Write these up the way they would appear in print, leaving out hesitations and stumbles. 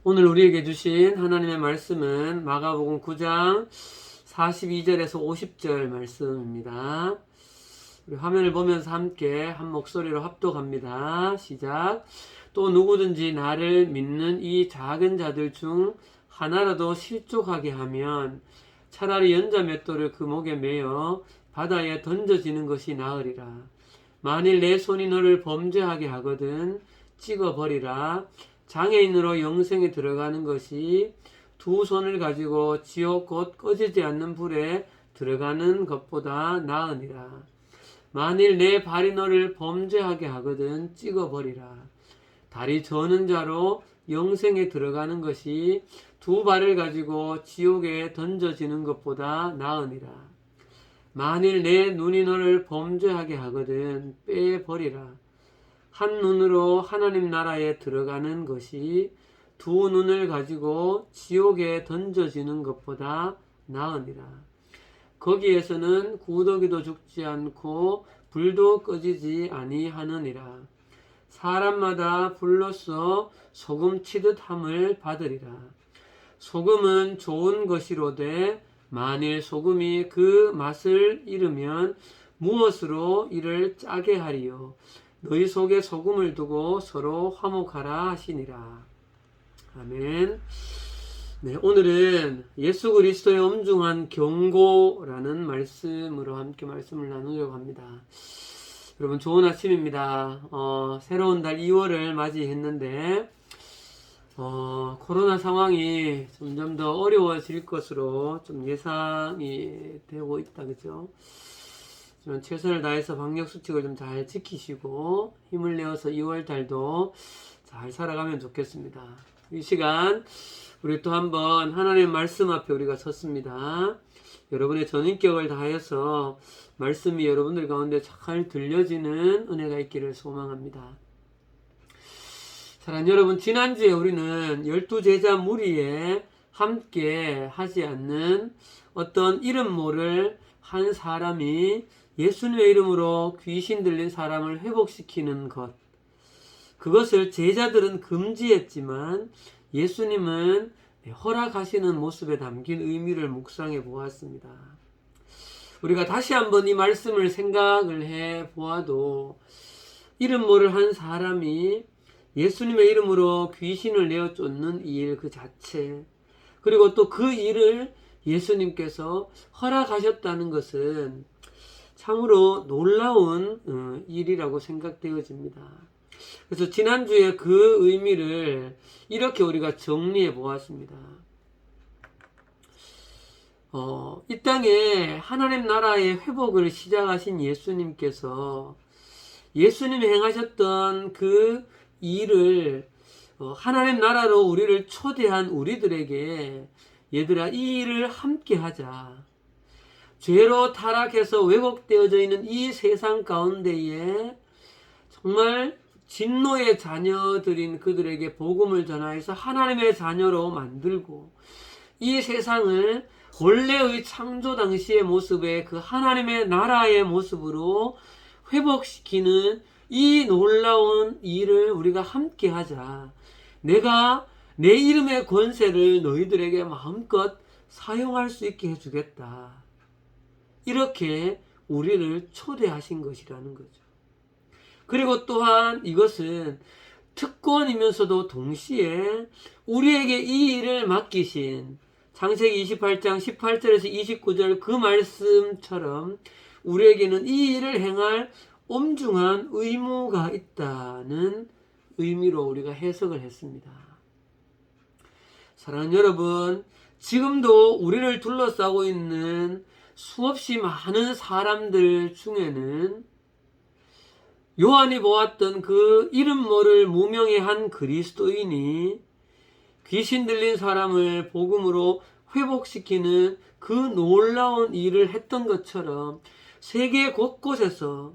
오늘 우리에게 주신 하나님의 말씀은 마가복음 9장 42절에서 50절 말씀입니다. 우리 화면을 보면서 함께 한 목소리로 합독합니다. 시작. 또 누구든지 나를 믿는 이 작은 자들 중 하나라도 실족하게 하면 차라리 연자 맷돌을 그 목에 매어 바다에 던져지는 것이 나으리라. 만일 내 손이 너를 범죄하게 하거든 찍어버리라. 장애인으로 영생에 들어가는 것이 두 손을 가지고 지옥 곧 꺼지지 않는 불에 들어가는 것보다 나으니라. 만일 내 발이 너를 범죄하게 하거든 찍어버리라. 다리 저는 자로 영생에 들어가는 것이 두 발을 가지고 지옥에 던져지는 것보다 나으니라. 만일 내 눈이 너를 범죄하게 하거든 빼버리라. 한 눈으로 하나님 나라에 들어가는 것이 두 눈을 가지고 지옥에 던져지는 것보다 나으니라. 거기에서는 구더기도 죽지 않고 불도 꺼지지 아니하느니라. 사람마다 불로써 소금 치듯 함을 받으리라. 소금은 좋은 것이로되 만일 소금이 그 맛을 잃으면 무엇으로 이를 짜게 하리요. 너희 속에 소금을 두고 서로 화목하라 하시니라. 아멘. 네, 오늘은 예수 그리스도의 엄중한 경고라는 말씀으로 함께 말씀을 나누려고 합니다. 여러분 좋은 아침입니다. 새로운 달 2월을 맞이했는데 코로나 상황이 점점 더 어려워질 것으로 좀 예상이 되고 있다, 그죠? 최선을 다해서 방역수칙을 좀 잘 지키시고 힘을 내어서 2월 달도 잘 살아가면 좋겠습니다. 이 시간 우리 또 한번 하나님의 말씀 앞에 우리가 섰습니다. 여러분의 전인격을 다해서 말씀이 여러분들 가운데 잘 들려지는 은혜가 있기를 소망합니다. 사랑하는 여러분, 지난주에 우리는 12제자 무리에 함께 하지 않는 어떤 이름 모를 한 사람이 예수님의 이름으로 귀신 들린 사람을 회복시키는 것, 그것을 제자들은 금지했지만 예수님은 허락하시는 모습에 담긴 의미를 묵상해 보았습니다. 우리가 다시 한번 이 말씀을 생각을 해 보아도 이름 모를 한 사람이 예수님의 이름으로 귀신을 내어 쫓는 이 일 그 자체, 그리고 또 그 일을 예수님께서 허락하셨다는 것은 참으로 놀라운 일이라고 생각되어집니다. 그래서 지난주에 그 의미를 이렇게 우리가 정리해 보았습니다. 이 땅에 하나님 나라의 회복을 시작하신 예수님께서 예수님이 행하셨던 그 일을 하나님 나라로 우리를 초대한 우리들에게 얘들아 이 일을 함께 하자. 죄로 타락해서 왜곡되어져 있는 이 세상 가운데에 정말 진노의 자녀들인 그들에게 복음을 전하여서 하나님의 자녀로 만들고 이 세상을 원래의 창조 당시의 모습의 그 하나님의 나라의 모습으로 회복시키는 이 놀라운 일을 우리가 함께 하자. 내가 내 이름의 권세를 너희들에게 마음껏 사용할 수 있게 해주겠다. 이렇게 우리를 초대하신 것이라는 거죠. 그리고 또한 이것은 특권이면서도 동시에 우리에게 이 일을 맡기신 창세기 28장 18절에서 29절 그 말씀처럼 우리에게는 이 일을 행할 엄중한 의무가 있다는 의미로 우리가 해석을 했습니다. 사랑하는 여러분, 지금도 우리를 둘러싸고 있는 수없이 많은 사람들 중에는 요한이 보았던 그 이름 모를 무명의 한 그리스도인이 귀신 들린 사람을 복음으로 회복시키는 그 놀라운 일을 했던 것처럼 세계 곳곳에서,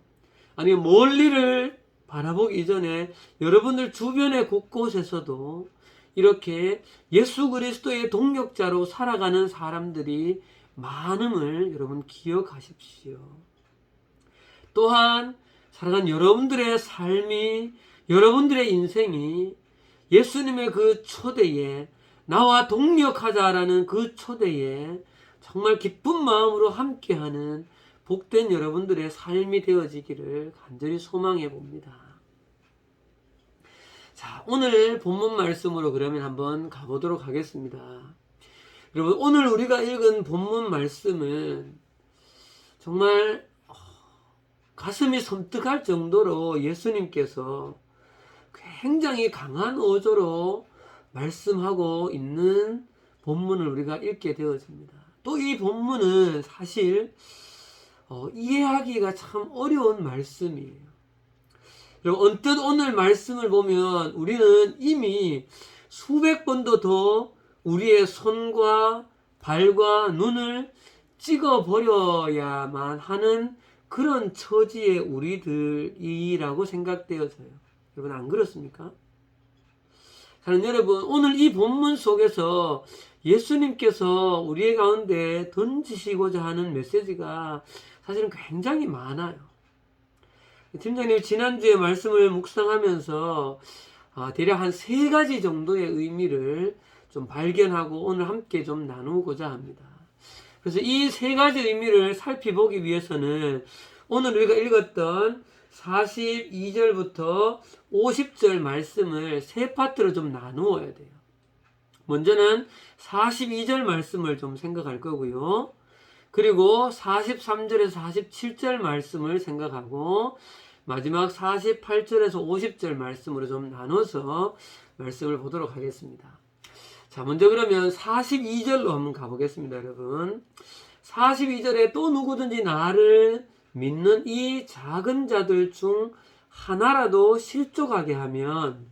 아니 멀리를 바라보기 이전에 여러분들 주변의 곳곳에서도 이렇게 예수 그리스도의 동역자로 살아가는 사람들이 많음을 여러분 기억하십시오. 또한 사랑하는 여러분들의 삶이, 여러분들의 인생이 예수님의 그 초대에 나와 동력하자라는 그 초대에 정말 기쁜 마음으로 함께하는 복된 여러분들의 삶이 되어지기를 간절히 소망해 봅니다. 자, 오늘 본문 말씀으로 그러면 한번 가보도록 하겠습니다. 여러분, 오늘 우리가 읽은 본문 말씀은 정말 가슴이 섬뜩할 정도로 예수님께서 굉장히 강한 어조로 말씀하고 있는 본문을 우리가 읽게 되어집니다. 또 이 본문은 사실 이해하기가 참 어려운 말씀이에요. 언뜻 오늘 말씀을 보면 우리는 이미 수백 번도 더 우리의 손과 발과 눈을 찍어버려야만 하는 그런 처지의 우리들이라고 생각되어져요. 여러분, 안 그렇습니까? 사랑하는 여러분, 오늘 이 본문 속에서 예수님께서 우리의 가운데 던지시고자 하는 메시지가 사실은 굉장히 많아요. 팀장님, 지난주에 말씀을 묵상하면서 대략 한 3가지 정도의 의미를 좀 발견하고 오늘 함께 좀 나누고자 합니다. 그래서 이 3가지 의미를 살펴보기 위해서는 오늘 우리가 읽었던 42절부터 50절 말씀을 3파트로 좀 나누어야 돼요. 먼저는 42절 말씀을 좀 생각할 거고요. 그리고 43절에서 47절 말씀을 생각하고 마지막 48절에서 50절 말씀으로 좀 나눠서 말씀을 보도록 하겠습니다. 자, 먼저 그러면 42절로 한번 가보겠습니다, 여러분. 42절에 또 누구든지 나를 믿는 이 작은 자들 중 하나라도 실족하게 하면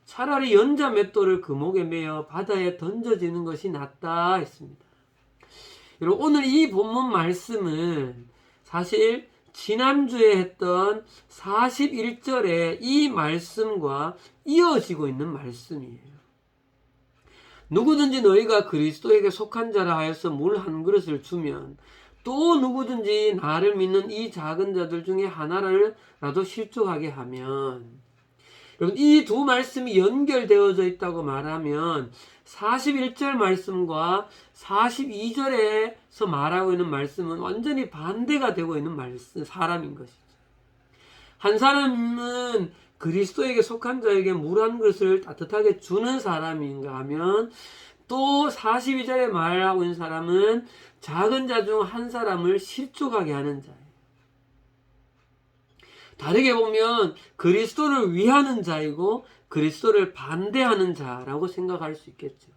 차라리 연자 맷돌을 그 목에 매어 바다에 던져지는 것이 낫다 했습니다. 여러분, 오늘 이 본문 말씀은 사실 지난주에 했던 41절의 이 말씀과 이어지고 있는 말씀이에요. 누구든지 너희가 그리스도에게 속한 자라 하여서 물 한 그릇을 주면 또 누구든지 나를 믿는 이 작은 자들 중에 하나라도 실족하게 하면, 여러분, 이 두 말씀이 연결되어져 있다고 말하면 41절 말씀과 42절에서 말하고 있는 말씀은 완전히 반대가 되고 있는 사람인 것이죠. 한 사람은 그리스도에게 속한 자에게 물 한 그릇을 따뜻하게 주는 사람인가 하면, 또 42절에 말하고 있는 사람은 작은 자 중 한 사람을 실족하게 하는 자예요. 다르게 보면 그리스도를 위하는 자이고 그리스도를 반대하는 자라고 생각할 수 있겠죠.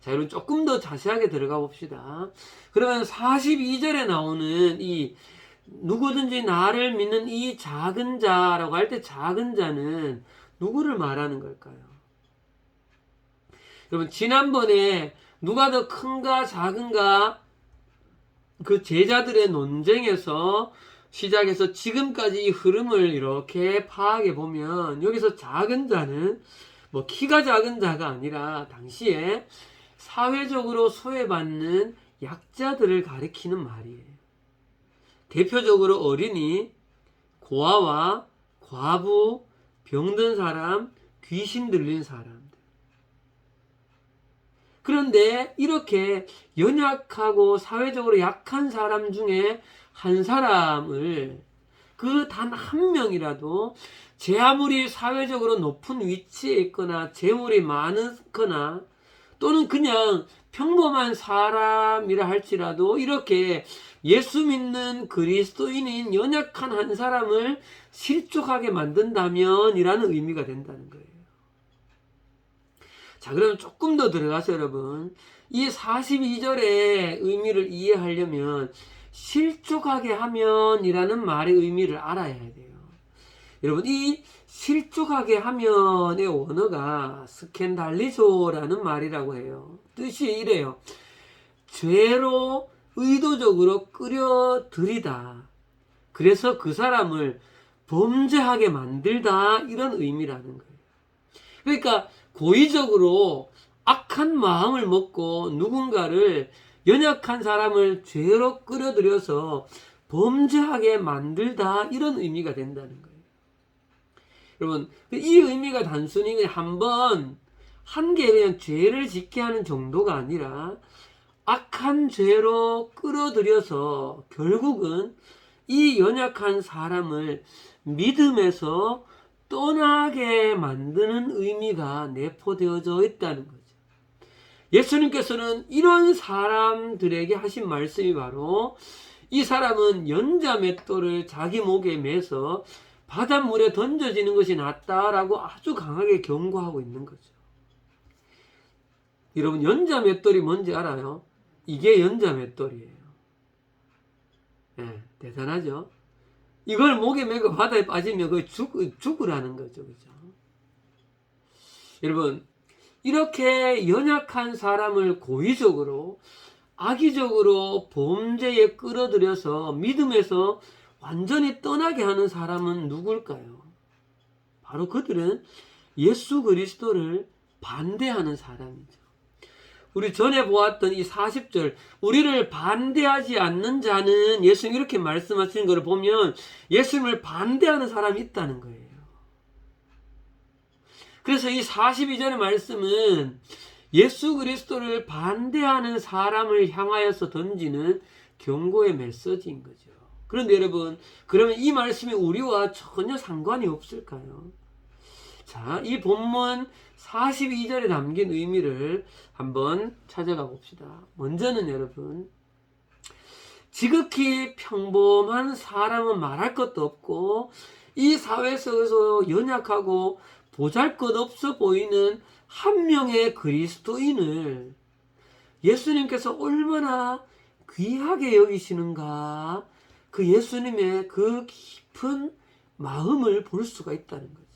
자, 여러분, 조금 더 자세하게 들어가 봅시다. 그러면 42절에 나오는 이 누구든지 나를 믿는 이 작은 자라고 할 때 작은 자는 누구를 말하는 걸까요? 여러분, 지난번에 누가 더 큰가 작은가 그 제자들의 논쟁에서 시작해서 지금까지 이 흐름을 이렇게 파악해 보면 여기서 작은 자는 뭐 키가 작은 자가 아니라 당시에 사회적으로 소외받는 약자들을 가리키는 말이에요. 대표적으로 어린이, 고아와 과부, 병든 사람, 귀신 들린 사람들. 그런데 이렇게 연약하고 사회적으로 약한 사람 중에 한 사람을, 그 단 한 명이라도 제 아무리 사회적으로 높은 위치에 있거나 재물이 많거나 또는 그냥 평범한 사람이라 할지라도 이렇게 예수 믿는 그리스도인인 연약한 한 사람을 실족하게 만든다면 이라는 의미가 된다는 거예요. 자, 그러면 조금 더 들어가서 여러분, 이 42절의 의미를 이해하려면 실족하게 하면 이라는 말의 의미를 알아야 돼요. 여러분, 이 실족하게 하면의 원어가 스캔달리조라는 말이라고 해요. 뜻이 이래요. 죄로 의도적으로 끌어들이다. 그래서 그 사람을 범죄하게 만들다, 이런 의미라는 거예요. 그러니까 고의적으로 악한 마음을 먹고 누군가를, 연약한 사람을 죄로 끌어들여서 범죄하게 만들다, 이런 의미가 된다는 거예요. 여러분, 이 의미가 단순히 그냥 한 개 그냥 죄를 짓게 하는 정도가 아니라 악한 죄로 끌어들여서 결국은 이 연약한 사람을 믿음에서 떠나게 만드는 의미가 내포되어져 있다는 거죠. 예수님께서는 이런 사람들에게 하신 말씀이 바로 이 사람은 연자맷돌을 자기 목에 매서 바닷물에 던져지는 것이 낫다라고 아주 강하게 경고하고 있는 거죠. 여러분, 연자맷돌이 뭔지 알아요? 이게 연자맷돌이에요. 네, 대단하죠? 이걸 목에 매고 바다에 빠지면 거의 죽으라는 거죠. 그죠? 여러분, 이렇게 연약한 사람을 고의적으로 악의적으로 범죄에 끌어들여서 믿음에서 완전히 떠나게 하는 사람은 누굴까요? 바로 그들은 예수 그리스도를 반대하는 사람이죠. 우리 전에 보았던 이 40절, 우리를 반대하지 않는 자는, 예수님 이렇게 말씀하시는 것을 보면 예수님을 반대하는 사람이 있다는 거예요. 그래서 이 42절의 말씀은 예수 그리스도를 반대하는 사람을 향하여서 던지는 경고의 메시지인 거죠. 그런데 여러분, 그러면 이 말씀이 우리와 전혀 상관이 없을까요? 자, 이 본문 42절에 담긴 의미를 한번 찾아가 봅시다. 먼저는 여러분, 지극히 평범한 사람은 말할 것도 없고 이 사회 속에서 연약하고 보잘것없어 보이는 한 명의 그리스도인을 예수님께서 얼마나 귀하게 여기시는가, 그 예수님의 그 깊은 마음을 볼 수가 있다는 거죠.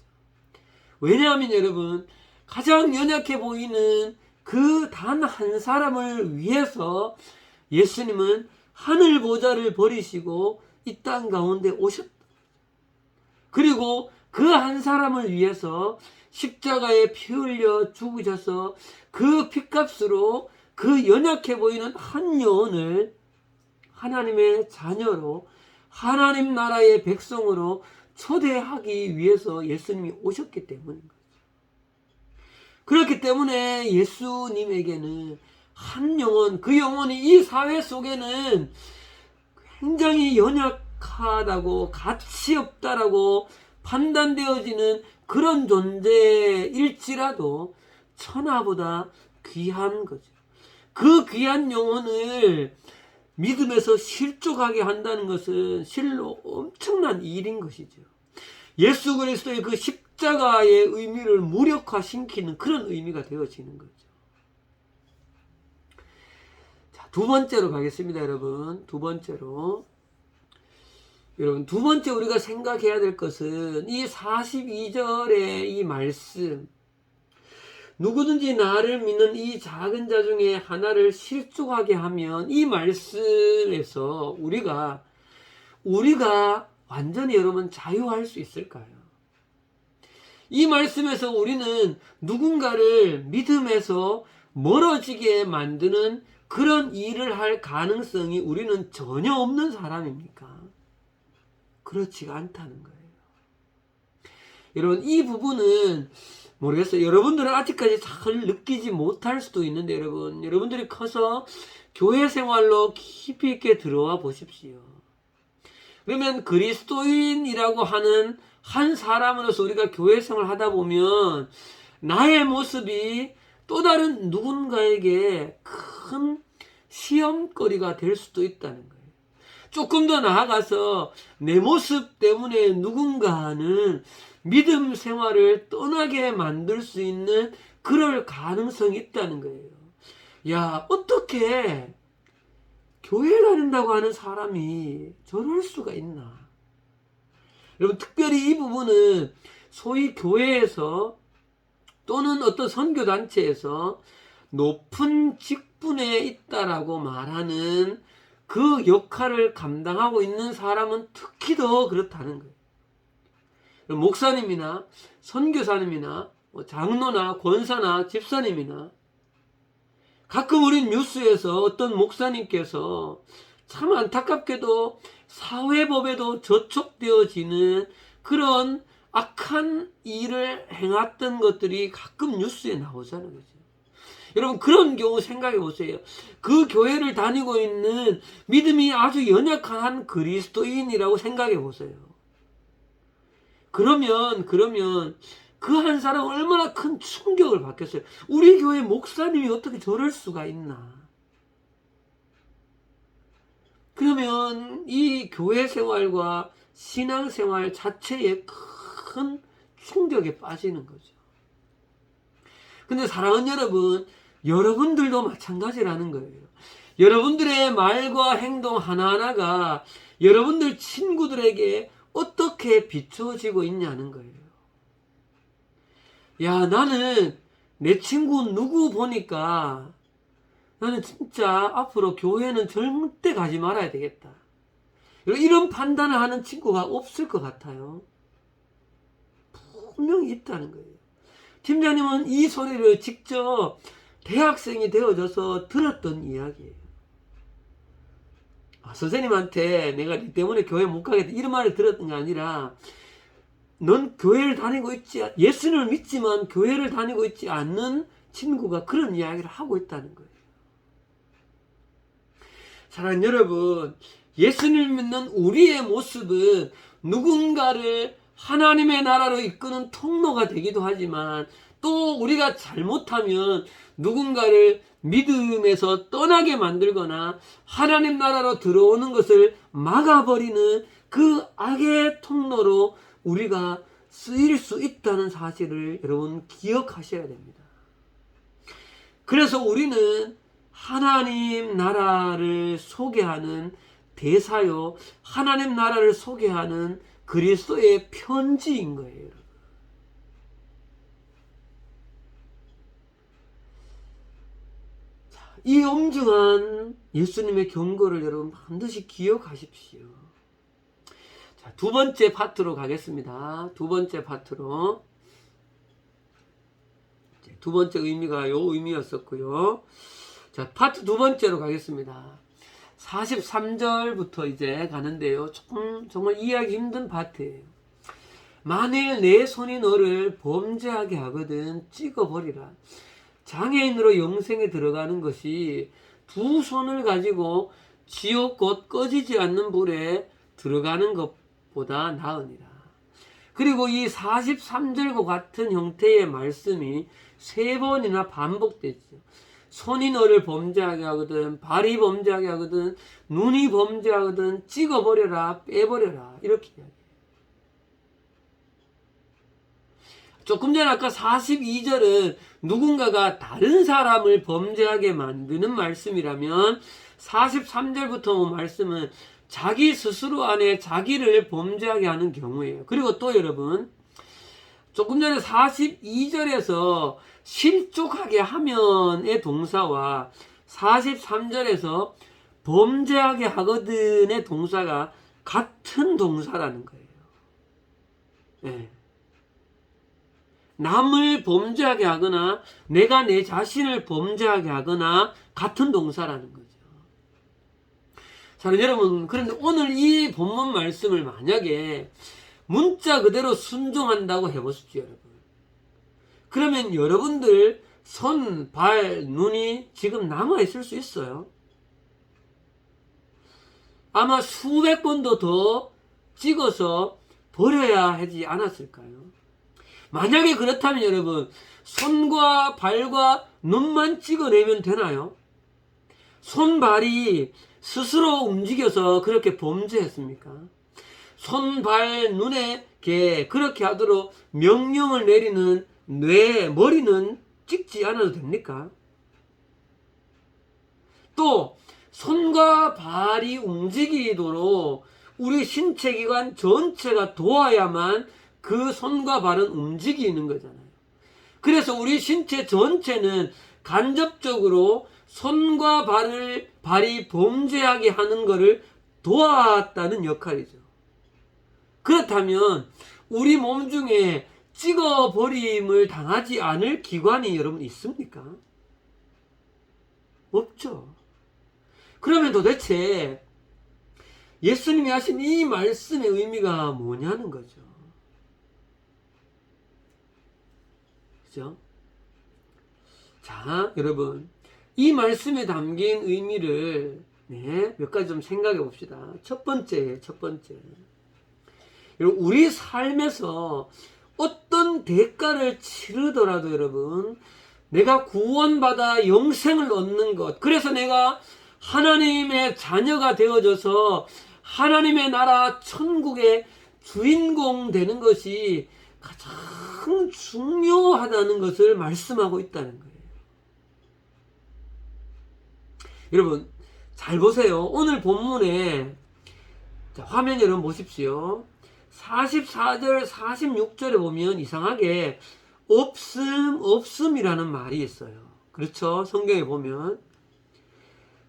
왜냐하면 여러분, 가장 연약해 보이는 그 단 한 사람을 위해서 예수님은 하늘 보좌를 버리시고 이 땅 가운데 오셨다. 그리고 그 한 사람을 위해서 십자가에 피 흘려 죽으셔서 그 피값으로 그 연약해 보이는 한 영혼을 하나님의 자녀로, 하나님 나라의 백성으로 초대하기 위해서 예수님이 오셨기 때문인 거죠. 그렇기 때문에 예수님에게는 한 영혼, 그 영혼이 이 사회 속에는 굉장히 연약하다고, 가치 없다라고 판단되어지는 그런 존재일지라도 천하보다 귀한 거죠. 그 귀한 영혼을 믿음에서 실족하게 한다는 것은 실로 엄청난 일인 것이죠. 예수 그리스도의 그 십자가의 의미를 무력화시키는 그런 의미가 되어지는 거죠. 자, 두 번째로 가겠습니다, 여러분. 두 번째로. 여러분, 두 번째 우리가 생각해야 될 것은 이 42절의 이 말씀, 누구든지 나를 믿는 이 작은 자 중에 하나를 실족하게 하면, 이 말씀에서 우리가 완전히 여러분 자유할 수 있을까요? 이 말씀에서 우리는 누군가를 믿음에서 멀어지게 만드는 그런 일을 할 가능성이 우리는 전혀 없는 사람입니까? 그렇지가 않다는 거예요. 여러분, 이 부분은 모르겠어요. 여러분들은 아직까지 잘 느끼지 못할 수도 있는데, 여러분들이 커서 교회 생활로 깊이 있게 들어와 보십시오. 그러면 그리스도인이라고 하는 한 사람으로서 우리가 교회 생활을 하다 보면 나의 모습이 또 다른 누군가에게 큰 시험거리가 될 수도 있다는 거예요. 조금 더 나아가서 내 모습 때문에 누군가는 믿음 생활을 떠나게 만들 수 있는 그럴 가능성이 있다는 거예요. 야, 어떻게 교회 다닌다고 하는 사람이 저럴 수가 있나? 여러분, 특별히 이 부분은 소위 교회에서 또는 어떤 선교단체에서 높은 직분에 있다라고 말하는 그 역할을 감당하고 있는 사람은 특히 더 그렇다는 거예요. 목사님이나 선교사님이나 장로나 권사나 집사님이나, 가끔 우리 뉴스에서 어떤 목사님께서 참 안타깝게도 사회법에도 저촉되어지는 그런 악한 일을 행했던 것들이 가끔 뉴스에 나오잖아요. 그죠? 여러분, 그런 경우 생각해 보세요. 그 교회를 다니고 있는 믿음이 아주 연약한 한 그리스도인이라고 생각해 보세요. 그러면 그 한 사람은 얼마나 큰 충격을 받겠어요. 우리 교회 목사님이 어떻게 저럴 수가 있나. 그러면 이 교회 생활과 신앙 생활 자체에 큰 충격에 빠지는 거죠. 근데 사랑하는 여러분, 여러분들도 마찬가지라는 거예요. 여러분들의 말과 행동 하나하나가 여러분들 친구들에게 어떻게 비춰지고 있냐는 거예요. 야, 나는 내 친구 누구 보니까 나는 진짜 앞으로 교회는 절대 가지 말아야 되겠다. 이런 판단을 하는 친구가 없을 것 같아요. 분명히 있다는 거예요. 팀장님은 이 소리를 직접 대학생이 되어져서 들었던 이야기예요. 선생님한테 내가 니 때문에 교회 못 가겠다 이런 말을 들었던 게 아니라, 넌 교회를 다니고 있지, 예수님을 믿지만 교회를 다니고 있지 않는 친구가 그런 이야기를 하고 있다는 거예요. 사랑하는 여러분, 예수님을 믿는 우리의 모습은 누군가를 하나님의 나라로 이끄는 통로가 되기도 하지만, 또 우리가 잘못하면 누군가를 믿음에서 떠나게 만들거나 하나님 나라로 들어오는 것을 막아버리는 그 악의 통로로 우리가 쓰일 수 있다는 사실을 여러분 기억하셔야 됩니다. 그래서 우리는 하나님 나라를 소개하는 대사요, 하나님 나라를 소개하는 그리스도의 편지인 거예요. 이 엄중한 예수님의 경고를 여러분 반드시 기억하십시오. 자, 두 번째 파트로 가겠습니다. 두 번째 파트로. 두 번째 의미가 요 의미였었고요. 자, 파트 두 번째로 가겠습니다. 43절부터 이제 가는데요. 정말 이해하기 힘든 파트예요. 만일 내 손이 너를 범죄하게 하거든 찍어버리라. 장애인으로 영생에 들어가는 것이 두 손을 가지고 지옥 곧 꺼지지 않는 불에 들어가는 것보다 나으니라. 그리고 이 43절과 같은 형태의 말씀이 세 번이나 반복되죠. 손이 너를 범죄하게 하거든, 발이 범죄하게 하거든, 눈이 범죄하거든 찍어버려라, 빼버려라, 이렇게 이야기해요. 조금 전에 아까 42절은 누군가가 다른 사람을 범죄하게 만드는 말씀이라면, 43절부터 말씀은 자기 스스로 안에 자기를 범죄하게 하는 경우예요. 그리고 또 여러분, 조금 전에 42절에서 실족하게 하면의 동사와 43절에서 범죄하게 하거든의 동사가 같은 동사라는 거예요. 네. 남을 범죄하게 하거나 내가 내 자신을 범죄하게 하거나 같은 동사라는 거죠. 자, 여러분, 그런데 오늘 이 본문 말씀을 만약에 문자 그대로 순종한다고 해보십시오, 여러분. 그러면 여러분들 손, 발, 눈이 지금 남아있을 수 있어요. 아마 수백 번도 더 찍어서 버려야 하지 않았을까요? 만약에 그렇다면 여러분, 손과 발과 눈만 찍어내면 되나요? 손, 발이 스스로 움직여서 그렇게 범죄했습니까? 손, 발, 눈에 그렇게 하도록 명령을 내리는 뇌, 머리는 찍지 않아도 됩니까? 또 손과 발이 움직이도록 우리 신체 기관 전체가 도와야만 그 손과 발은 움직이는 거잖아요. 그래서 우리 신체 전체는 간접적으로 손과 발이 범죄하게 하는 것을 도왔다는 역할이죠. 그렇다면 우리 몸 중에 찍어버림을 당하지 않을 기관이 여러분 있습니까? 없죠. 그러면 도대체 예수님이 하신 이 말씀의 의미가 뭐냐는 거죠. 그죠? 자, 여러분, 이 말씀에 담긴 의미를 몇 가지 좀 생각해 봅시다. 첫 번째. 여러분, 우리 삶에서 어떤 대가를 치르더라도 여러분, 내가 구원받아 영생을 얻는 것, 그래서 내가 하나님의 자녀가 되어져서 하나님의 나라 천국의 주인공 되는 것이 가장 중요하다는 것을 말씀하고 있다는 거예요. 여러분 잘 보세요. 오늘 본문에 화면 여러분 보십시오. 44절 46절에 보면 이상하게 없음이라는 말이 있어요. 그렇죠? 성경에 보면.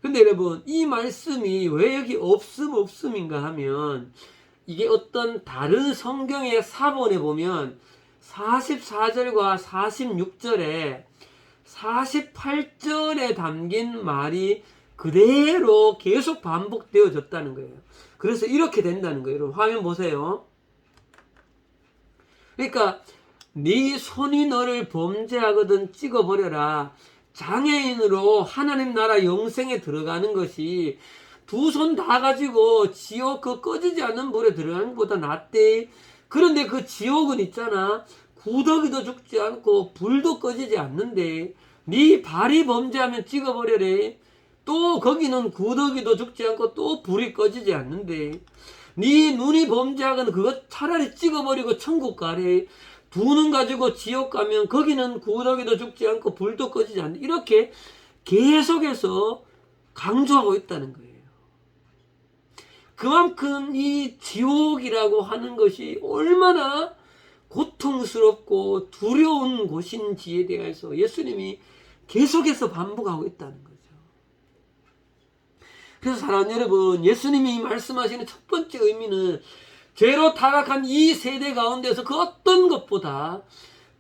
근데 여러분 이 말씀이 왜 여기 없음인가 하면, 이게 어떤 다른 성경의 사본에 보면 44절과 46절에 48절에 담긴 말이 그대로 계속 반복되어졌다는 거예요. 그래서 이렇게 된다는 거예요. 여러분 화면 보세요. 그러니까 네 손이 너를 범죄하거든 찍어버려라. 장애인으로 하나님 나라 영생에 들어가는 것이 두 손 다 가지고 지옥 그 꺼지지 않는 불에 들어가는 것보다 낫대. 그런데 그 지옥은 있잖아, 구더기도 죽지 않고 불도 꺼지지 않는데 네 발이 범죄하면 찍어버려래. 또 거기는 구더기도 죽지 않고 또 불이 꺼지지 않는데 네 눈이 범죄하거나 그거 차라리 찍어버리고 천국 가래. 두 눈 가지고 지옥 가면 거기는 구더기도 죽지 않고 불도 꺼지지 않는데, 이렇게 계속해서 강조하고 있다는 거예요. 그만큼 이 지옥이라고 하는 것이 얼마나 고통스럽고 두려운 곳인지에 대해서 예수님이 계속해서 반복하고 있다는 거죠. 그래서 사랑하는 여러분, 예수님이 말씀하시는 첫 번째 의미는 죄로 타락한 이 세대 가운데서 그 어떤 것보다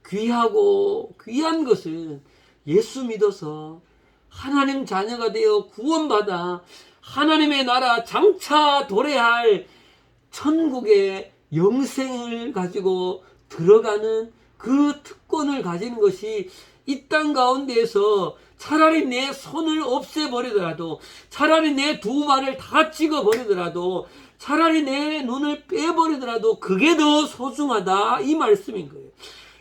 귀하고 귀한 것은 예수 믿어서 하나님 자녀가 되어 구원받아 하나님의 나라 장차 도래할 천국의 영생을 가지고 들어가는 그 특권을 가지는 것이 이 땅 가운데에서 차라리 내 손을 없애버리더라도, 차라리 내 두 발을 다 찍어버리더라도, 차라리 내 눈을 빼버리더라도 그게 더 소중하다, 이 말씀인 거예요.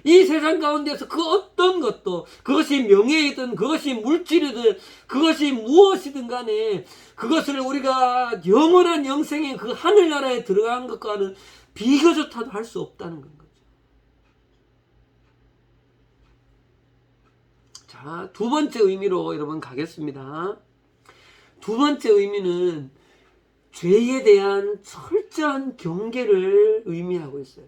이 세상 가운데서 그 어떤 것도, 그것이 명예이든 그것이 물질이든 그것이 무엇이든 간에 그것을 우리가 영원한 영생의 그 하늘나라에 들어간 것과는 비교조차도 할 수 없다는 거죠. 자, 두 번째 의미로 여러분 가겠습니다. 두 번째 의미는 죄에 대한 철저한 경계를 의미하고 있어요.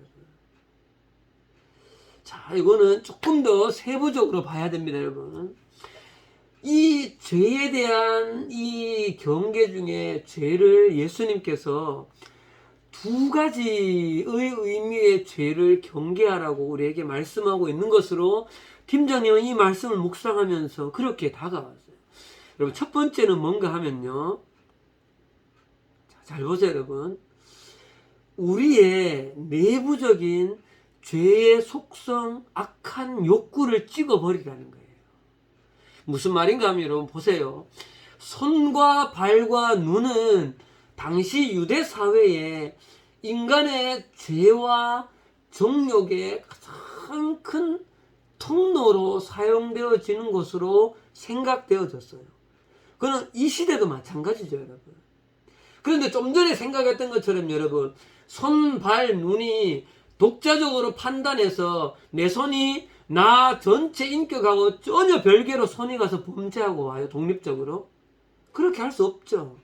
자, 이거는 조금 더 세부적으로 봐야 됩니다, 여러분. 이 죄에 대한 이 경계 중에 죄를 예수님께서 두 가지의 의미의 죄를 경계하라고 우리에게 말씀하고 있는 것으로 팀장님은 이 말씀을 묵상하면서 그렇게 다가왔어요. 여러분, 첫 번째는 뭔가 하면요. 잘 보세요, 여러분. 우리의 내부적인 죄의 속성, 악한 욕구를 찍어버리라는 거예요. 무슨 말인가 하면 여러분 보세요. 손과 발과 눈은 당시 유대 사회에 인간의 죄와 정욕의 가장 큰 통로로 사용되어지는 것으로 생각되어졌어요. 그건 이 시대도 마찬가지죠, 여러분. 그런데 좀 전에 생각했던 것처럼 여러분, 손, 발, 눈이 독자적으로 판단해서 내 손이 나 전체 인격하고 전혀 별개로 손이 가서 범죄하고 와요, 독립적으로? 그렇게 할 수 없죠.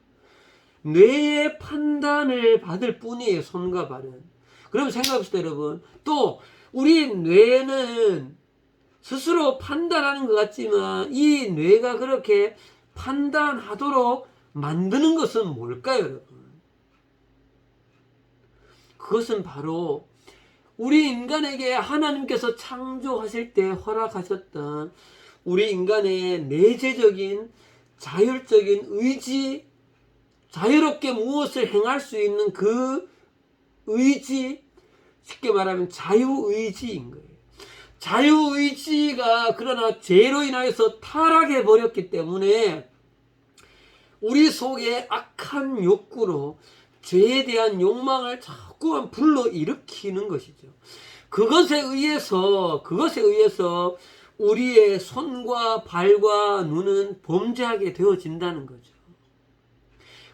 뇌의 판단을 받을 뿐이에요, 손과 발은. 그럼 생각해보세요, 여러분. 또 우리 뇌는 스스로 판단하는 것 같지만 이 뇌가 그렇게 판단하도록 만드는 것은 뭘까요, 여러분? 그것은 바로 우리 인간에게 하나님께서 창조하실 때 허락하셨던 우리 인간의 내재적인 자율적인 의지, 자유롭게 무엇을 행할 수 있는 그 의지, 쉽게 말하면 자유의지인 거예요. 자유의지가 그러나 죄로 인하여서 타락해 버렸기 때문에 우리 속에 악한 욕구로 죄에 대한 욕망을 자꾸만 불러일으키는 것이죠. 그것에 의해서 우리의 손과 발과 눈은 범죄하게 되어진다는 거죠.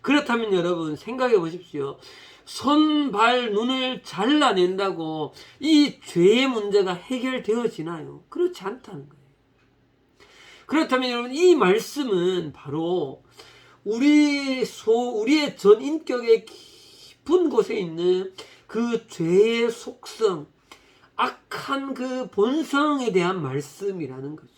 그렇다면 여러분 생각해 보십시오. 손, 발, 눈을 잘라낸다고 이 죄의 문제가 해결되어지나요? 그렇지 않다는 거예요. 그렇다면 여러분 이 말씀은 바로 우리의 전 인격의 깊은 곳에 있는 그 죄의 속성, 악한 그 본성에 대한 말씀이라는 거죠.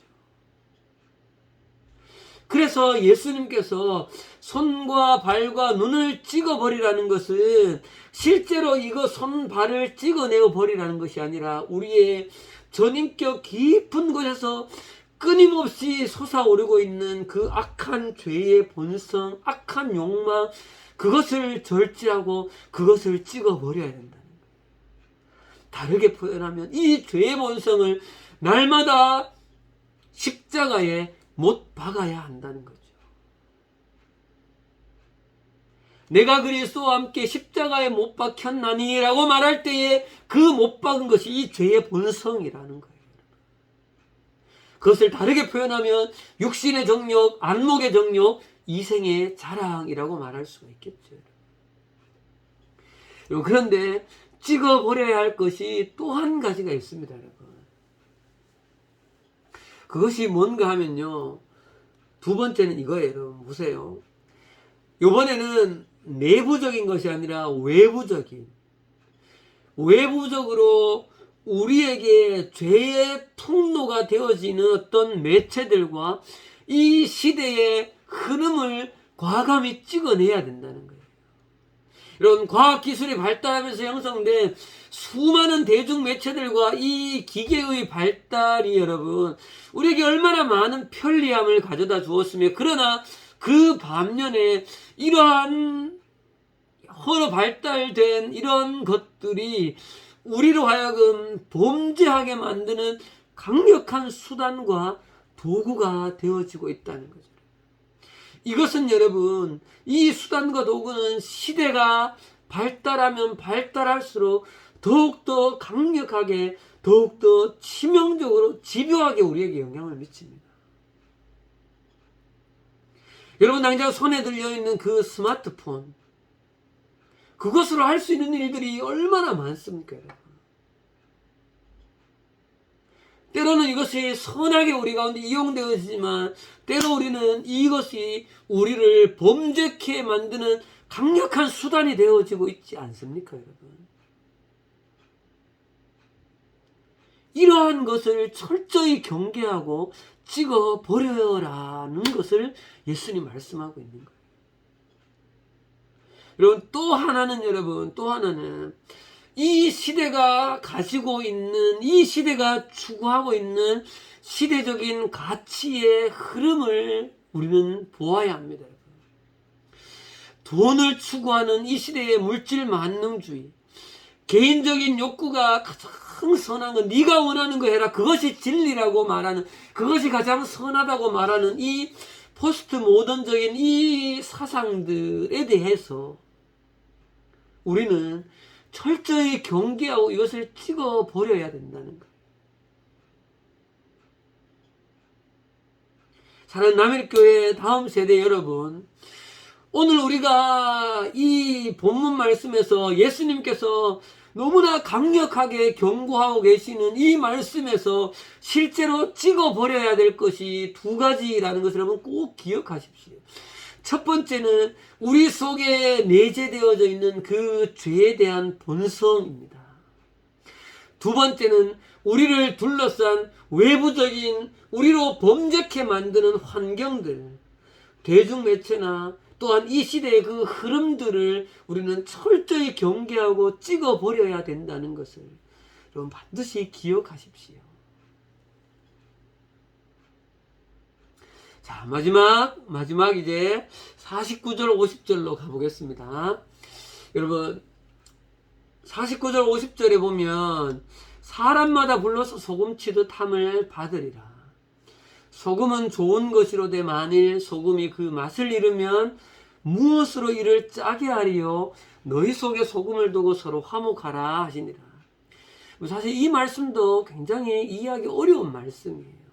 그래서 예수님께서 손과 발과 눈을 찍어버리라는 것은 실제로 이거 손, 발을 찍어내어 버리라는 것이 아니라 우리의 전인격 깊은 곳에서 끊임없이 솟아오르고 있는 그 악한 죄의 본성, 악한 욕망, 그것을 절제하고 그것을 찍어버려야 된다는 거예요. 다르게 표현하면 이 죄의 본성을 날마다 십자가에 못 박아야 한다는 거죠. 내가 그리스도와 함께 십자가에 못 박혔나니 라고 말할 때에 그 못 박은 것이 이 죄의 본성이라는 거예요. 그것을 다르게 표현하면 육신의 정욕, 안목의 정욕, 이생의 자랑이라고 말할 수가 있겠죠. 그런데 찍어버려야 할 것이 또 한 가지가 있습니다, 여러분. 그것이 뭔가 하면요. 두 번째는 이거예요, 여러분. 보세요. 이번에는 내부적인 것이 아니라 외부적으로 우리에게 죄의 통로가 되어지는 어떤 매체들과 이 시대의 흐름을 과감히 찍어내야 된다는 거예요. 이런 과학기술이 발달하면서 형성된 수많은 대중 매체들과 이 기계의 발달이 여러분 우리에게 얼마나 많은 편리함을 가져다 주었으며, 그러나 그 반면에 이러한 허로 발달된 이런 것들이 우리로 하여금 범죄하게 만드는 강력한 수단과 도구가 되어지고 있다는 거죠. 이것은 여러분, 이 수단과 도구는 시대가 발달하면 발달할수록 더욱더 강력하게, 더욱더 치명적으로, 집요하게 우리에게 영향을 미칩니다. 여러분, 당장 손에 들려있는 그 스마트폰, 그것으로 할 수 있는 일들이 얼마나 많습니까, 여러분? 때로는 이것이 선하게 우리 가운데 이용되어지지만 때로 우리는 이것이 우리를 범죄케 만드는 강력한 수단이 되어지고 있지 않습니까, 여러분? 이러한 것을 철저히 경계하고 찍어버려라는 것을 예수님 말씀하고 있는 거예요. 여러분, 또 하나는 이 시대가 가지고 있는, 이 시대가 추구하고 있는 시대적인 가치의 흐름을 우리는 보아야 합니다. 돈을 추구하는 이 시대의 물질 만능주의, 개인적인 욕구가 가장 선한 건 네가 원하는 거 해라, 그것이 진리라고 말하는, 그것이 가장 선하다고 말하는 이 포스트 모던적인 이 사상들에 대해서 우리는 철저히 경계하고 이것을 찍어버려야 된다는 거예요. 사랑하는 남일교회 다음 세대 여러분, 오늘 우리가 이 본문 말씀에서 예수님께서 너무나 강력하게 경고하고 계시는 이 말씀에서 실제로 찍어버려야 될 것이 두 가지라는 것을 여러분 꼭 기억하십시오. 첫 번째는 우리 속에 내재되어져 있는 그 죄에 대한 본성입니다. 두 번째는 우리를 둘러싼 외부적인 우리로 범죄케 만드는 환경들, 대중매체나 또한 이 시대의 그 흐름들을 우리는 철저히 경계하고 찍어버려야 된다는 것을 여러분 반드시 기억하십시오. 자, 마지막 이제 49절 50절로 가보겠습니다. 여러분 49절 50절에 보면 사람마다 불러서 소금치듯 함을 받으리라. 소금은 좋은 것이로되 만일 소금이 그 맛을 잃으면 무엇으로 이를 짜게 하리요? 너희 속에 소금을 두고 서로 화목하라 하시니라. 사실 이 말씀도 굉장히 이해하기 어려운 말씀이에요.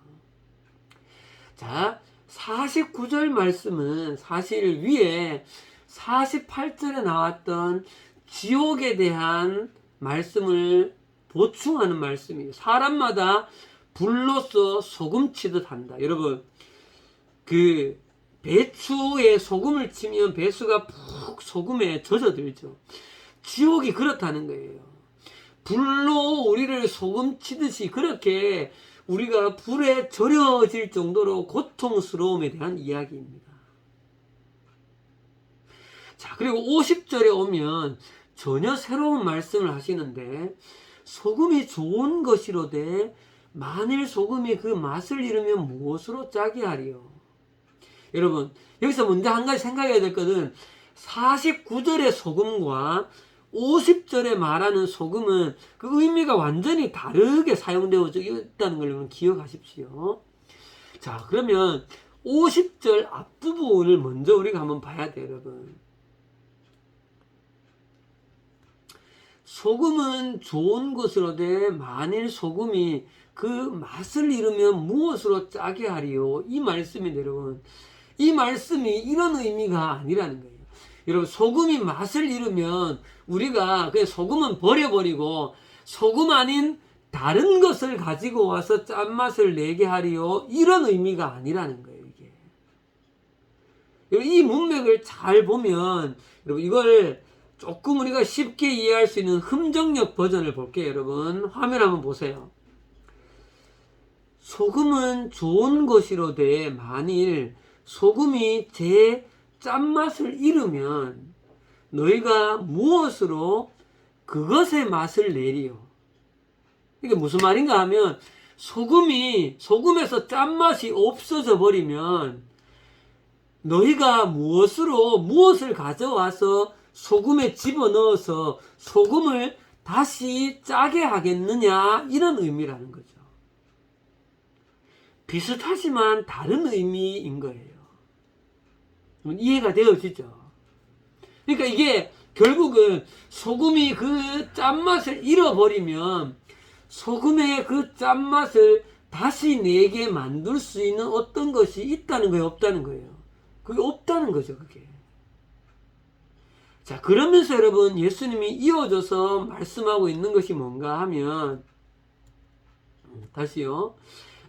자, 49절 말씀은 사실 위에 48절에 나왔던 지옥에 대한 말씀을 보충하는 말씀이에요. 사람마다 불로써 소금치듯 한다. 여러분, 그 배추에 소금을 치면 배추가 푹 소금에 젖어들죠. 지옥이 그렇다는 거예요. 불로 우리를 소금치듯이 그렇게 우리가 불에 절여질 정도로 고통스러움에 대한 이야기입니다. 자, 그리고 50절에 오면 전혀 새로운 말씀을 하시는데, 소금이 좋은 것이로되 만일 소금이 그 맛을 잃으면 무엇으로 짜게 하리요? 여러분, 여기서 먼저 한 가지 생각해야 될 것은 49절의 소금과 50절에 말하는 소금은 그 의미가 완전히 다르게 사용되어 있다는 걸 여러분 기억하십시오. 자, 그러면 50절 앞부분을 먼저 우리가 한번 봐야 돼요, 여러분. 소금은 좋은 것으로되 만일 소금이 그 맛을 잃으면 무엇으로 짜게 하리요? 이 말씀이 여러분, 이 말씀이 이런 의미가 아니라는 거예요. 여러분, 소금이 맛을 잃으면 우리가 그냥 소금은 버려버리고 소금 아닌 다른 것을 가지고 와서 짠맛을 내게 하리요? 이런 의미가 아니라는 거예요, 이게. 이 문맥을 잘 보면 여러분, 이걸 조금 우리가 쉽게 이해할 수 있는 흠정력 버전을 볼게요. 여러분, 화면 한번 보세요. 소금은 좋은 것이로되 만일 소금이 제 짠맛을 잃으면 너희가 무엇으로 그것의 맛을 내리요? 이게 무슨 말인가 하면, 소금에서 짠맛이 없어져 버리면 너희가 무엇을 가져와서 소금에 집어넣어서 소금을 다시 짜게 하겠느냐, 이런 의미라는 거죠. 비슷하지만 다른 의미인 거예요. 이해가 되어지죠? 그러니까 이게 결국은 소금이 그 짠맛을 잃어버리면 소금의 그 짠맛을 다시 내게 만들 수 있는 어떤 것이 있다는 거예요, 없다는 거예요? 그게 없다는 거죠, 그게. 자, 그러면서 여러분, 예수님이 이어져서 말씀하고 있는 것이 뭔가 하면, 다시요,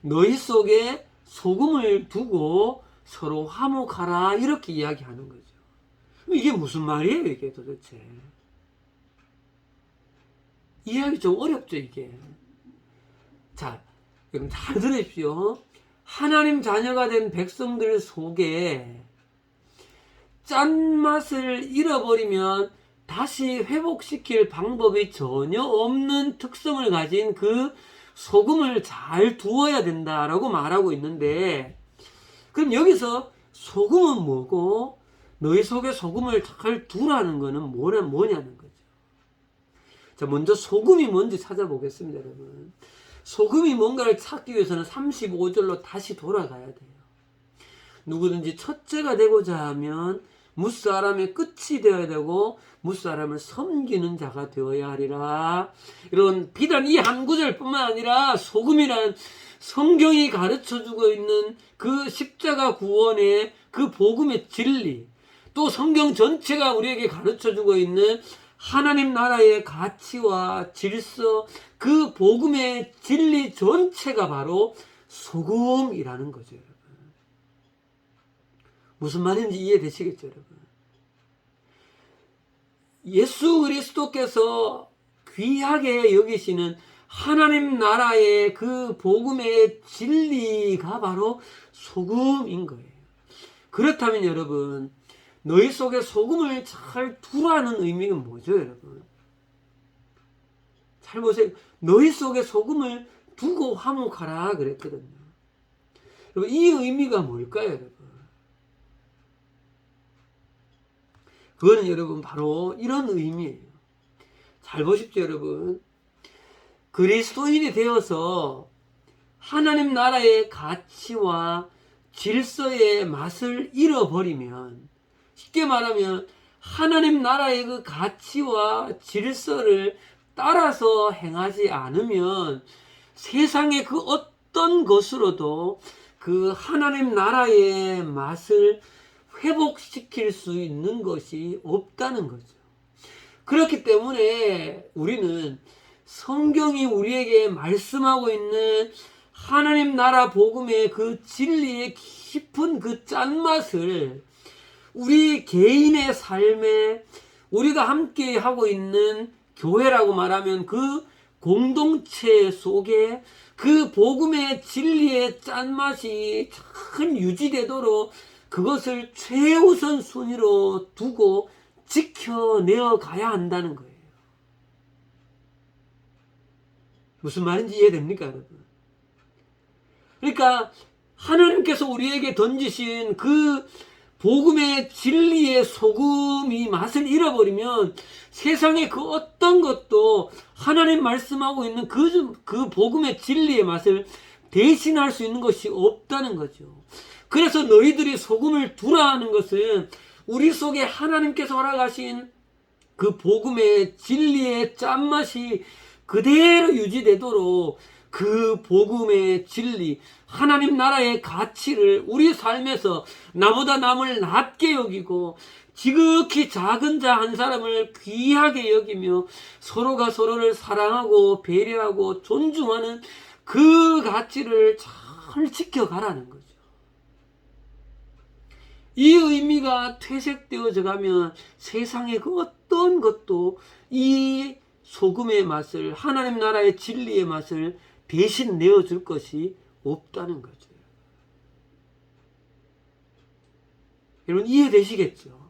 너희 속에 소금을 두고 서로 화목하라, 이렇게 이야기하는 거죠. 이게 무슨 말이에요, 이게 도대체? 이해하기 좀 어렵죠, 이게. 자, 그럼 잘 들으십시오. 하나님 자녀가 된 백성들 속에 짠맛을 잃어버리면 다시 회복시킬 방법이 전혀 없는 특성을 가진 그 소금을 잘 두어야 된다라고 말하고 있는데, 그럼 여기서 소금은 뭐고 너희 속에 소금을 잘 두라는 거는 뭐냐는 거죠. 자, 먼저 소금이 뭔지 찾아보겠습니다, 여러분. 소금이 뭔가를 찾기 위해서는 35절로 다시 돌아가야 돼요. 누구든지 첫째가 되고자 하면 무사람의 끝이 되어야 되고 무사람을 섬기는 자가 되어야 하리라. 이런 비단 이 한 구절뿐만 아니라 소금이란 성경이 가르쳐주고 있는 그 십자가 구원의 그 복음의 진리, 또 성경 전체가 우리에게 가르쳐주고 있는 하나님 나라의 가치와 질서, 그 복음의 진리 전체가 바로 소금이라는 거죠, 여러분. 무슨 말인지 이해되시겠죠, 여러분? 예수 그리스도께서 귀하게 여기시는 하나님 나라의 그 복음의 진리가 바로 소금인 거예요. 그렇다면 여러분, 너희 속에 소금을 잘 두라는 의미가 뭐죠, 여러분? 잘 보세요. 너희 속에 소금을 두고 화목하라 그랬거든요. 여러분, 이 의미가 뭘까요, 여러분? 그거는 여러분 바로 이런 의미예요. 잘 보십시오, 여러분. 그리스도인이 되어서 하나님 나라의 가치와 질서의 맛을 잃어버리면, 쉽게 말하면 하나님 나라의 그 가치와 질서를 따라서 행하지 않으면 세상의 그 어떤 것으로도 그 하나님 나라의 맛을 회복시킬 수 있는 것이 없다는 거죠. 그렇기 때문에 우리는 성경이 우리에게 말씀하고 있는 하나님 나라 복음의 그 진리의 깊은 그 짠맛을 우리 개인의 삶에, 우리가 함께 하고 있는 교회라고 말하면 그 공동체 속에 그 복음의 진리의 짠맛이 잘 유지되도록 그것을 최우선 순위로 두고 지켜내어 가야 한다는 거예요. 무슨 말인지 이해됩니까, 여러분? 그러니까 하나님께서 우리에게 던지신 그 복음의 진리의 소금이 맛을 잃어버리면 세상의 그 어떤 것도 하나님 말씀하고 있는 그 복음의 진리의 맛을 대신할 수 있는 것이 없다는 거죠. 그래서 너희들이 소금을 두라 하는 것은 우리 속에 하나님께서 허락하신 그 복음의 진리의 짠맛이 그대로 유지되도록 그 복음의 진리, 하나님 나라의 가치를 우리 삶에서 나보다 남을 낮게 여기고 지극히 작은 자 한 사람을 귀하게 여기며 서로가 서로를 사랑하고 배려하고 존중하는 그 가치를 잘 지켜가라는 거죠. 이 의미가 퇴색되어져 가면 세상의 그 어떤 것도 이 소금의 맛을, 하나님 나라의 진리의 맛을 대신 내어줄 것이 없다는 거죠. 여러분 이해되시겠죠?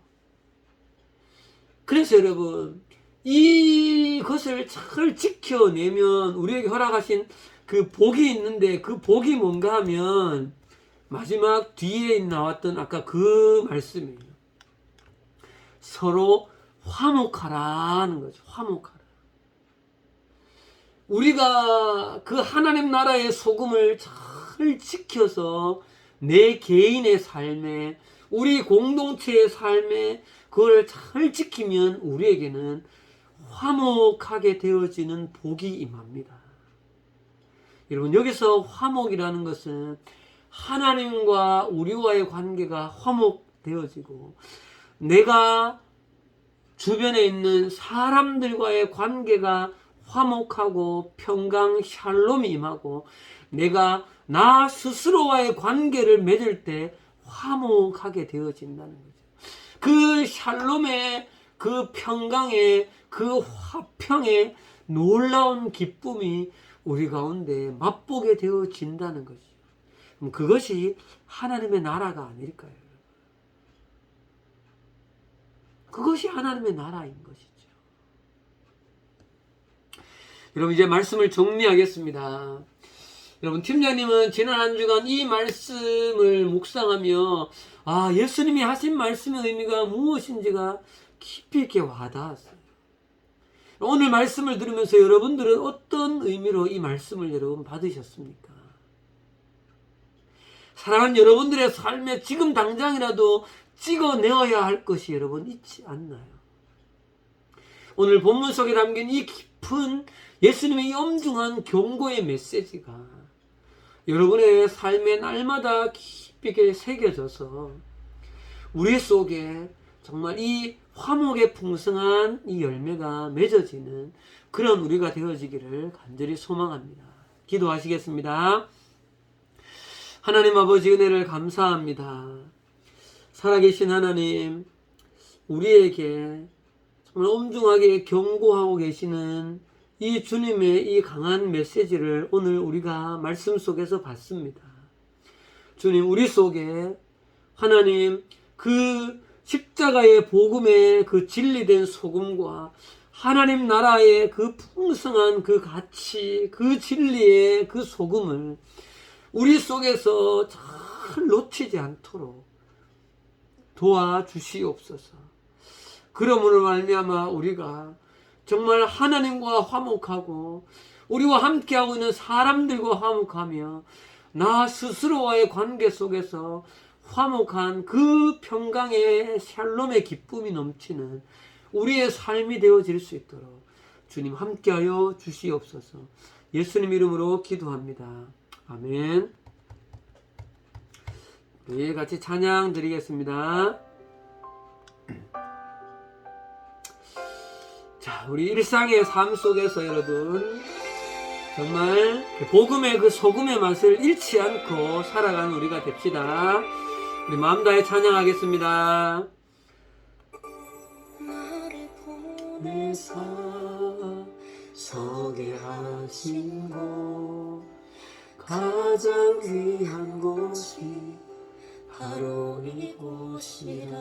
그래서 여러분 이것을 잘 지켜내면 우리에게 허락하신 그 복이 있는데, 그 복이 뭔가 하면 마지막 뒤에 나왔던 아까 그 말씀이에요. 서로 화목하라는 거죠. 화목하라. 우리가 그 하나님 나라의 소금을 잘 지켜서 내 개인의 삶에, 우리 공동체의 삶에 그걸 잘 지키면 우리에게는 화목하게 되어지는 복이 임합니다. 여러분 여기서 화목이라는 것은 하나님과 우리와의 관계가 화목되어지고 내가 주변에 있는 사람들과의 관계가 화목하고 평강 샬롬이 임하고 내가 나 스스로와의 관계를 맺을 때 화목하게 되어진다는 거죠. 그 샬롬의 그 평강의 그 화평의 놀라운 기쁨이 우리 가운데 맛보게 되어진다는 거죠. 그럼 그것이 하나님의 나라가 아닐까요? 그것이 하나님의 나라인 것이죠. 여러분 이제 말씀을 정리하겠습니다. 여러분 팀장님은 지난 한 주간 이 말씀을 묵상하며 예수님이 하신 말씀의 의미가 무엇인지가 깊이 있게 와닿았어요. 오늘 말씀을 들으면서 여러분들은 어떤 의미로 이 말씀을 여러분 받으셨습니까? 사랑하는 여러분들의 삶에 지금 당장이라도 찍어내어야 할 것이 여러분 있지 않나요? 오늘 본문 속에 담긴 이 깊은 예수님의 이 엄중한 경고의 메시지가 여러분의 삶의 날마다 깊이 있게 새겨져서 우리 속에 정말 이 화목의 풍성한 이 열매가 맺어지는 그런 우리가 되어지기를 간절히 소망합니다. 기도하시겠습니다. 하나님 아버지 은혜를 감사합니다. 살아계신 하나님, 우리에게 정말 엄중하게 경고하고 계시는 이 주님의 이 강한 메시지를 오늘 우리가 말씀 속에서 봤습니다. 주님, 우리 속에 하나님 그 십자가의 복음의 그 진리된 소금과 하나님 나라의 그 풍성한 그 가치, 그 진리의 그 소금을 우리 속에서 잘 놓치지 않도록 도와주시옵소서. 그러므로 말미암아 우리가 정말 하나님과 화목하고 우리와 함께하고 있는 사람들과 화목하며 나 스스로와의 관계 속에서 화목한 그 평강의 샬롬의 기쁨이 넘치는 우리의 삶이 되어질 수 있도록 주님 함께하여 주시옵소서. 예수님 이름으로 기도합니다. 아멘. 우리 같이 찬양 드리겠습니다. 자, 우리 일상의 삶 속에서 여러분 정말 복음의 그 소금의 맛을 잃지 않고 살아가는 우리가 됩시다. 우리 마음 다해 찬양하겠습니다. 나를 보내사 서게 하신 곳 가장 귀한 곳이 바로 이곳이라.